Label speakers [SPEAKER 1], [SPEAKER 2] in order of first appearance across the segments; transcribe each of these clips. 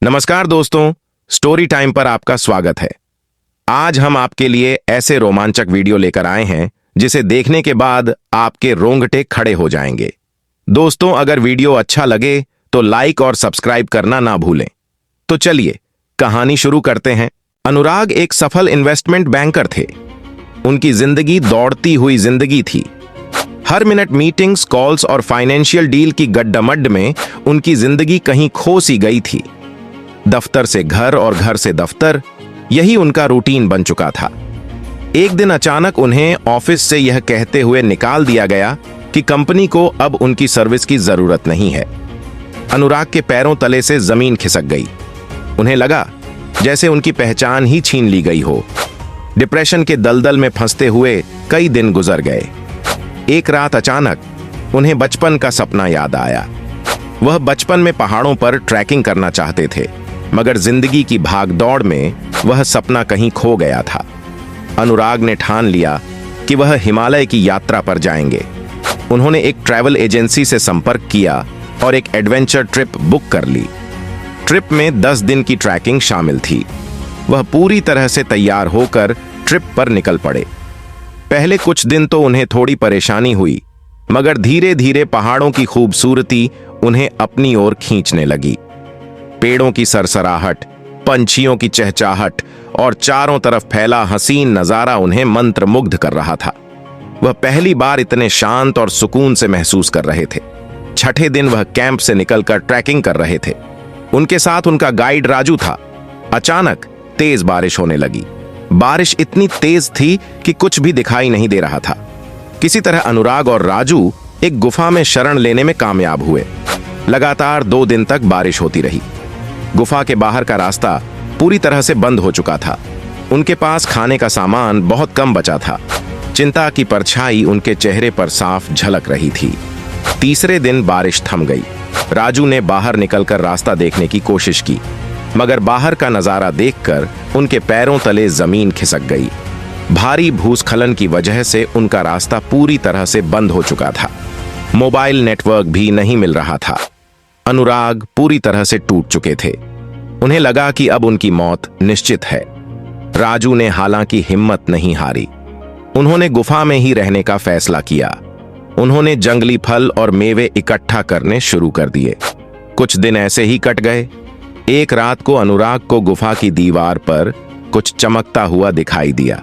[SPEAKER 1] नमस्कार दोस्तों, story time पर आपका स्वागत है। आज हम आपके लिए ऐसे रोमांचक वीडियो लेकर आए हैं जिसे देखने के बाद आपके रोंगटे खड़े हो जाएंगे। दोस्तों, अगर वीडियो अच्छा लगे तो लाइक और सब्सक्राइब करना ना भूलें। तो चलिए कहानी शुरू करते हैं। अनुराग एक सफल इन्वेस्टमेंट बैंकर थे। उनकी जिंदगी दौड़ती हुई जिंदगी थी। हर मिनट मीटिंग्स, कॉल्स और फाइनेंशियल डील की गड्डामड्ड में उनकी जिंदगी कहीं खो सी गई थी। दफ्तर से घर और घर से दफ्तर, यही उनका रूटीन बन चुका था। एक दिन अचानक उन्हें ऑफिस से यह कहते हुए निकाल दिया गया कि कंपनी को अब उनकी सर्विस की जरूरत नहीं है। अनुराग के पैरों तले से जमीन खिसक गई। उन्हें लगा जैसे उनकी पहचान ही छीन ली गई हो। डिप्रेशन के दलदल में फंसते हुए कई दिन गुजर गए। एक रात अचानक उन्हें बचपन का सपना याद आया। वह बचपन में पहाड़ों पर ट्रैकिंग करना चाहते थे, मगर जिंदगी की भागदौड़ में वह सपना कहीं खो गया था। अनुराग ने ठान लिया कि वह हिमालय की यात्रा पर जाएंगे। उन्होंने एक ट्रैवल एजेंसी से संपर्क किया और एक एडवेंचर ट्रिप बुक कर ली। ट्रिप में 10 दिन की ट्रैकिंग शामिल थी। वह पूरी तरह से तैयार होकर ट्रिप पर निकल पड़े। पहले कुछ दिन तो उन्हें थोड़ी परेशानी हुई, मगर धीरे धीरे पहाड़ों की खूबसूरती उन्हें अपनी ओर खींचने लगी। पेड़ों की सरसराहट, पंछियों की चहचहाट और चारों तरफ फैला हसीन नजारा उन्हें मंत्रमुग्ध कर रहा था। वह पहली बार इतने शांत और सुकून से महसूस कर रहे थे। छठे दिन वह कैंप से निकलकर ट्रैकिंग कर रहे थे। उनके साथ उनका गाइड राजू था। अचानक तेज बारिश होने लगी। बारिश इतनी तेज थी कि कुछ भी दिखाई नहीं दे रहा था। किसी तरह अनुराग और राजू एक गुफा में शरण लेने में कामयाब हुए। लगातार 2 दिन तक बारिश होती रही। गुफा के बाहर का रास्ता पूरी तरह से बंद हो चुका था। उनके पास खाने का सामान बहुत कम बचा था। चिंता की परछाई उनके चेहरे पर साफ झलक रही थी। तीसरे दिन बारिश थम गई। राजू ने बाहर निकलकर रास्ता देखने की कोशिश की, मगर बाहर का नजारा देखकर उनके पैरों तले जमीन खिसक गई। भारी भूस्खलन की वजह से उनका रास्ता पूरी तरह से बंद हो चुका था। मोबाइल नेटवर्क भी नहीं मिल रहा था। अनुराग पूरी तरह से टूट चुके थे। उन्हें लगा कि अब उनकी मौत निश्चित है। राजू ने हालांकि हिम्मत नहीं हारी। उन्होंने गुफा में ही रहने का फैसला किया। उन्होंने जंगली फल और मेवे इकट्ठा करने शुरू कर दिए। कुछ दिन ऐसे ही कट गए। एक रात को अनुराग को गुफा की दीवार पर कुछ चमकता हुआ दिखाई दिया।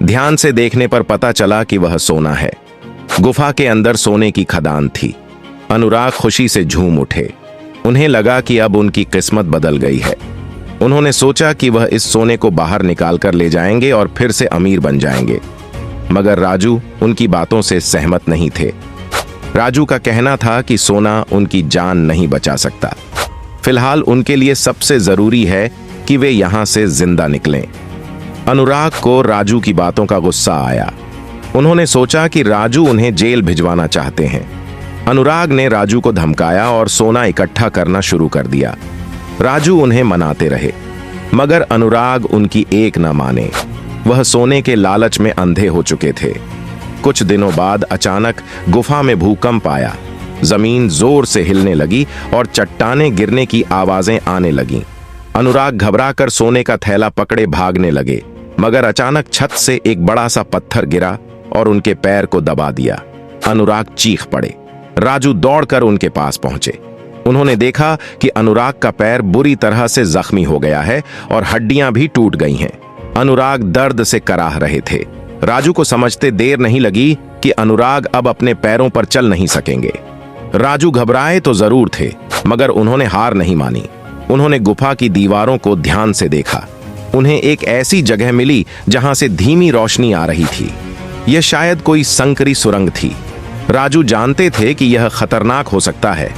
[SPEAKER 1] ध्यान से देखने पर पता चला कि वह सोना है। गुफा के अंदर सोने की खदान थी। अनुराग खुशी से झूम उठे। उन्हें लगा कि अब उनकी किस्मत बदल गई है। उन्होंने सोचा कि वह इस सोने को बाहर निकाल कर ले जाएंगे और फिर से अमीर बन जाएंगे, मगर राजू उनकी बातों से सहमत नहीं थे। राजू का कहना था कि सोना उनकी जान नहीं बचा सकता। फिलहाल उनके लिए सबसे जरूरी है कि वे यहां से जिंदा निकलें। अनुराग को राजू की बातों का गुस्सा आया। उन्होंने सोचा कि राजू उन्हें जेल भिजवाना चाहते हैं। अनुराग ने राजू को धमकाया और सोना इकट्ठा करना शुरू कर दिया। राजू उन्हें मनाते रहे, मगर अनुराग उनकी एक न माने। वह सोने के लालच में अंधे हो चुके थे। कुछ दिनों बाद अचानक गुफा में भूकंप आया। जमीन जोर से हिलने लगी और चट्टानें गिरने की आवाजें आने लगीं। अनुराग घबराकर सोने का थैला पकड़े भागने लगे, मगर अचानक छत से एक बड़ा सा पत्थर गिरा और उनके पैर को दबा दिया। अनुराग चीख पड़े। राजू दौड़कर उनके पास पहुंचे। उन्होंने देखा कि अनुराग का पैर बुरी तरह से जख्मी हो गया है और हड्डियां भी टूट गई हैं। अनुराग दर्द से कराह रहे थे। राजू को समझते देर नहीं लगी कि अनुराग अब अपने पैरों पर चल नहीं सकेंगे। राजू घबराए तो जरूर थे, मगर उन्होंने हार नहीं मानी। उन्होंने गुफा की दीवारों को ध्यान से देखा। उन्हें एक ऐसी जगह मिली जहां से धीमी रोशनी आ रही थी। यह शायद कोई संकरी सुरंग थी। राजू जानते थे कि यह खतरनाक हो सकता है,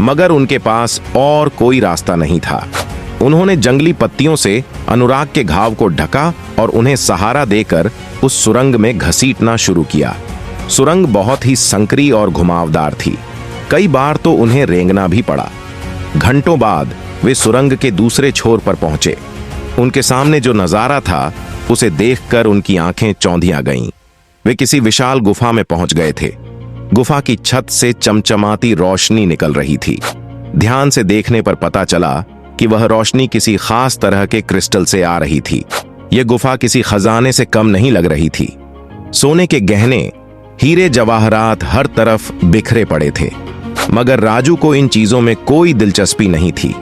[SPEAKER 1] मगर उनके पास और कोई रास्ता नहीं था। उन्होंने जंगली पत्तियों से अनुराग के घाव को ढका और उन्हें सहारा देकर उस सुरंग में घसीटना शुरू किया। सुरंग बहुत ही संकरी और घुमावदार थी। कई बार तो उन्हें रेंगना भी पड़ा। घंटों बाद वे सुरंग के दूसरे छोर पर पहुंचे। उनके सामने जो नजारा था उसे देखकर उनकी आंखें चौंधिया गईं। वे किसी विशाल गुफा में पहुंच गए थे। गुफा की छत से चमचमाती रोशनी निकल रही थी। ध्यान से देखने पर पता चला कि वह रोशनी किसी खास तरह के क्रिस्टल से आ रही थी। यह गुफा किसी खजाने से कम नहीं लग रही थी। सोने के गहने, हीरे जवाहरात हर तरफ बिखरे पड़े थे, मगर राजू को इन चीजों में कोई दिलचस्पी नहीं थी।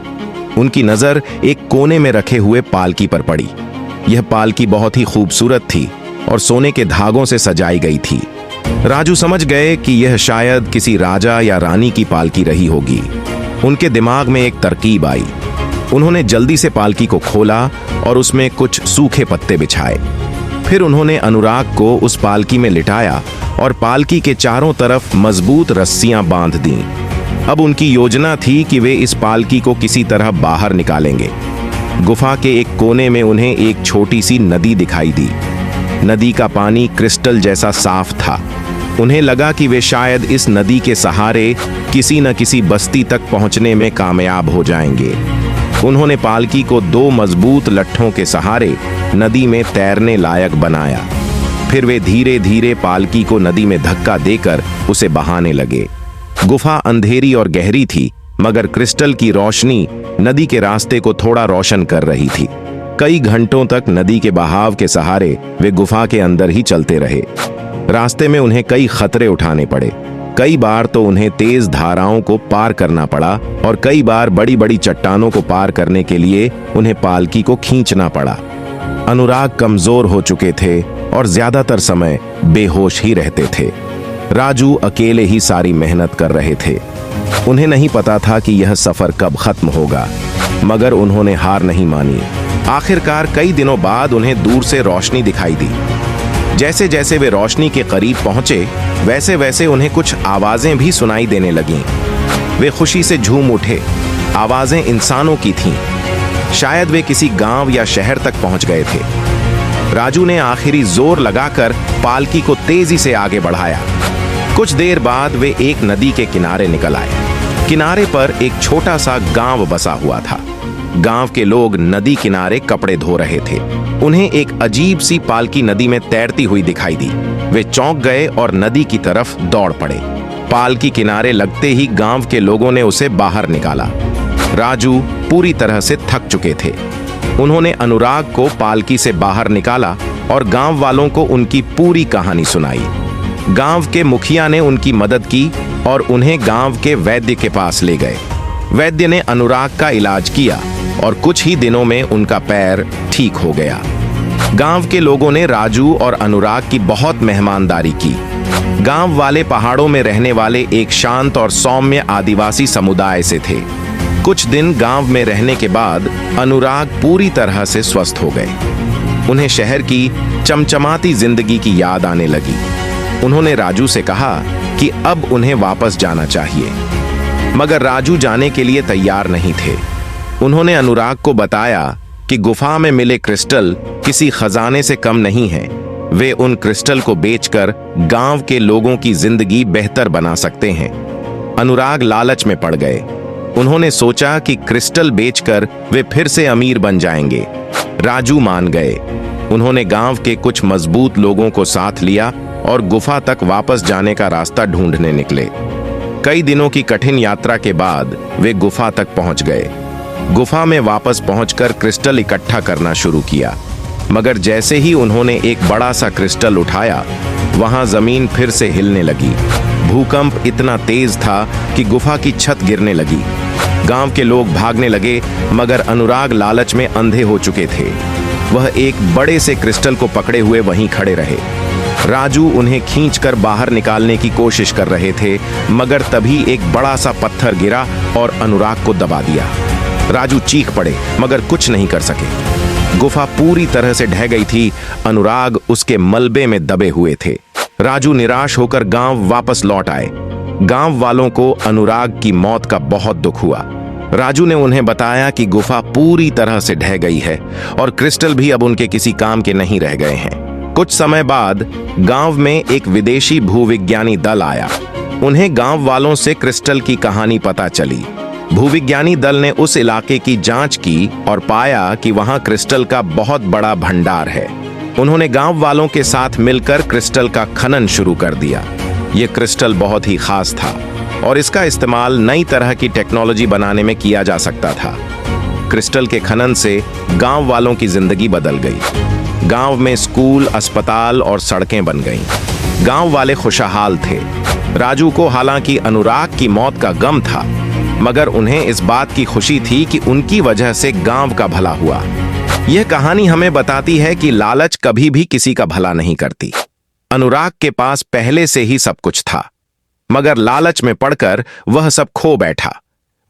[SPEAKER 1] उनकी नजर एक कोने में रखे हुए पालकी पर पड़ी। यह पालकी बहुत ही खूबसूरत थी और सोने के धागों से सजाई गई थी। राजू समझ गए कि यह शायद किसी राजा या रानी की पालकी रही होगी। उनके दिमाग में एक तरकीब आई। उन्होंने जल्दी से पालकी को खोला और उसमें कुछ सूखे पत्ते बिछाए। फिर उन्होंने अनुराग को उस पालकी में लिटाया और पालकी के चारों तरफ मजबूत रस्सियां बांध दीं। अब उनकी योजना थी कि वे इस पालकी को किसी तरह बाहर निकालेंगे। गुफा के एक कोने में उन्हें एक छोटी सी नदी दिखाई दी। नदी का पानी क्रिस्टल जैसा साफ था। उन्हें लगा कि वे शायद इस नदी के सहारे किसी न किसी बस्ती तक पहुंचने में कामयाब हो जाएंगे। उन्होंने पालकी को 2 मजबूत लट्ठों के सहारे नदी में तैरने लायक बनाया। फिर वे धीरे धीरे पालकी को नदी में धक्का देकर उसे बहाने लगे। गुफा अंधेरी और गहरी थी, मगर क्रिस्टल की रोशनी नदी के रास्ते को थोड़ा रोशन कर रही थी। कई घंटों तक नदी के बहाव के सहारे वे गुफा के अंदर ही चलते रहे। रास्ते में उन्हें कई खतरे उठाने पड़े। कई बार तो उन्हें तेज धाराओं को पार करना पड़ा और कई बार बड़ी बड़ी चट्टानों को पार करने के लिए उन्हें पालकी को खींचना पड़ा। अनुराग कमजोर हो चुके थे और ज्यादातर समय बेहोश ही रहते थे। राजू अकेले ही सारी मेहनत कर रहे थे। उन्हें नहीं पता था कि यह सफर कब खत्म होगा, मगर उन्होंने हार नहीं मानी। आखिरकार कई दिनों बाद उन्हें दूर से रोशनी दिखाई दी। जैसे जैसे वे रोशनी के करीब पहुंचे, वैसे वैसे उन्हें कुछ आवाजें भी सुनाई देने लगीं। वे खुशी से झूम उठे। आवाजें इंसानों की थीं। शायद वे किसी गांव या शहर तक पहुंच गए थे। राजू ने आखिरी जोर लगाकर पालकी को तेजी से आगे बढ़ाया। कुछ देर बाद वे एक नदी के किनारे निकल आए। किनारे पर एक छोटा सा गांव बसा हुआ था। गांव के लोग नदी किनारे कपड़े धो रहे थे। उन्हें एक अजीब सी पालकी नदी में तैरती हुई दिखाई दी। वे चौंक गए और नदी की तरफ दौड़ पड़े। पालकी किनारे लगते ही गांव के लोगों ने उसे बाहर निकाला। राजू पूरी तरह से थक चुके थे। उन्होंने अनुराग को पालकी से बाहर निकाला और गांव वालों को उनकी पूरी कहानी सुनाई। गांव के मुखिया ने उनकी मदद की और उन्हें गांव के वैद्य के पास ले गए। वैद्य ने अनुराग का इलाज किया और कुछ ही दिनों में उनका पैर ठीक हो गया। गांव के लोगों ने राजू और अनुराग की बहुत मेहमानदारी की। गांव वाले पहाड़ों में रहने वाले एक शांत और सौम्य आदिवासी समुदाय से थे। कुछ दिन गांव में रहने के बाद अनुराग पूरी तरह से स्वस्थ हो गए। उन्हें शहर की चमचमाती जिंदगी की याद आने लगी। उन्होंने राजू से कहा कि अब उन्हें वापस जाना चाहिए, मगर राजू जाने के लिए तैयार नहीं थे। उन्होंने अनुराग को बताया कि गुफा में मिले क्रिस्टल किसी खजाने से कम नहीं है। वे उन क्रिस्टल को बेचकर गांव के लोगों की जिंदगी बेहतर बना सकते हैं। अनुराग लालच में पड़ गए। उन्होंने सोचा कि क्रिस्टल बेचकर वे फिर से अमीर बन जाएंगे। राजू मान गए। उन्होंने गांव के कुछ मजबूत लोगों को साथ लिया और गुफा तक वापस जाने का रास्ता ढूंढने निकले। कई दिनों की कठिन यात्रा के बाद वे गुफा तक पहुंच गए। गुफा में वापस पहुंचकर क्रिस्टल इकट्ठा करना शुरू किया, मगर जैसे ही उन्होंने एक बड़ा सा क्रिस्टल उठाया, वहां जमीन फिर से हिलने लगी। भूकंप इतना तेज था कि गुफा की छत गिरने लगी। गांव के लोग भागने लगे, मगर अनुराग लालच में अंधे हो चुके थे। वह एक बड़े से क्रिस्टल को पकड़े हुए वहीं खड़े रहे। राजू उन्हें खींचकर बाहर निकालने की कोशिश कर रहे थे, मगर तभी एक बड़ा सा पत्थर गिरा और अनुराग को दबा दिया। राजू चीख पड़े, मगर कुछ नहीं कर सके। गुफा पूरी तरह से ढह गई थी। अनुराग उसके मलबे में दबे हुए थे। राजू निराश होकर गांव वापस लौट आए। गांव वालों को अनुराग की मौत का बहुत दुख हुआ। राजू ने उन्हें बताया कि गुफा पूरी तरह से ढह गई है और क्रिस्टल भी अब उनके किसी काम के नहीं रह गए हैं। कुछ समय बाद गांव में एक विदेशी भूविज्ञानी दल आया। उन्हें गांव वालों से क्रिस्टल की कहानी पता चली। भूविज्ञानी दल ने उस इलाके की जांच की और पाया कि वहां क्रिस्टल का बहुत बड़ा भंडार है। उन्होंने गांव वालों के साथ मिलकर क्रिस्टल का खनन शुरू कर दिया। यह क्रिस्टल बहुत ही खास था और इसका इस्तेमाल नई तरह की टेक्नोलॉजी बनाने में किया जा सकता था। क्रिस्टल के खनन से गांव वालों की जिंदगी बदल गई। गांव में स्कूल, अस्पताल और सड़कें बन गईं। गांव वाले खुशहाल थे। राजू को हालांकि अनुराग की मौत का गम था, मगर उन्हें इस बात की खुशी थी कि उनकी वजह से गांव का भला हुआ। यह कहानी हमें बताती है कि लालच कभी भी किसी का भला नहीं करती। अनुराग के पास पहले से ही सब कुछ था, मगर लालच में पड़कर वह सब खो बैठा।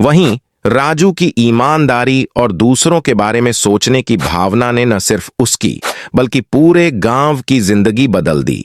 [SPEAKER 1] वहीं राजू की ईमानदारी और दूसरों के बारे में सोचने की भावना ने न सिर्फ उसकी बल्कि पूरे गांव की जिंदगी बदल दी।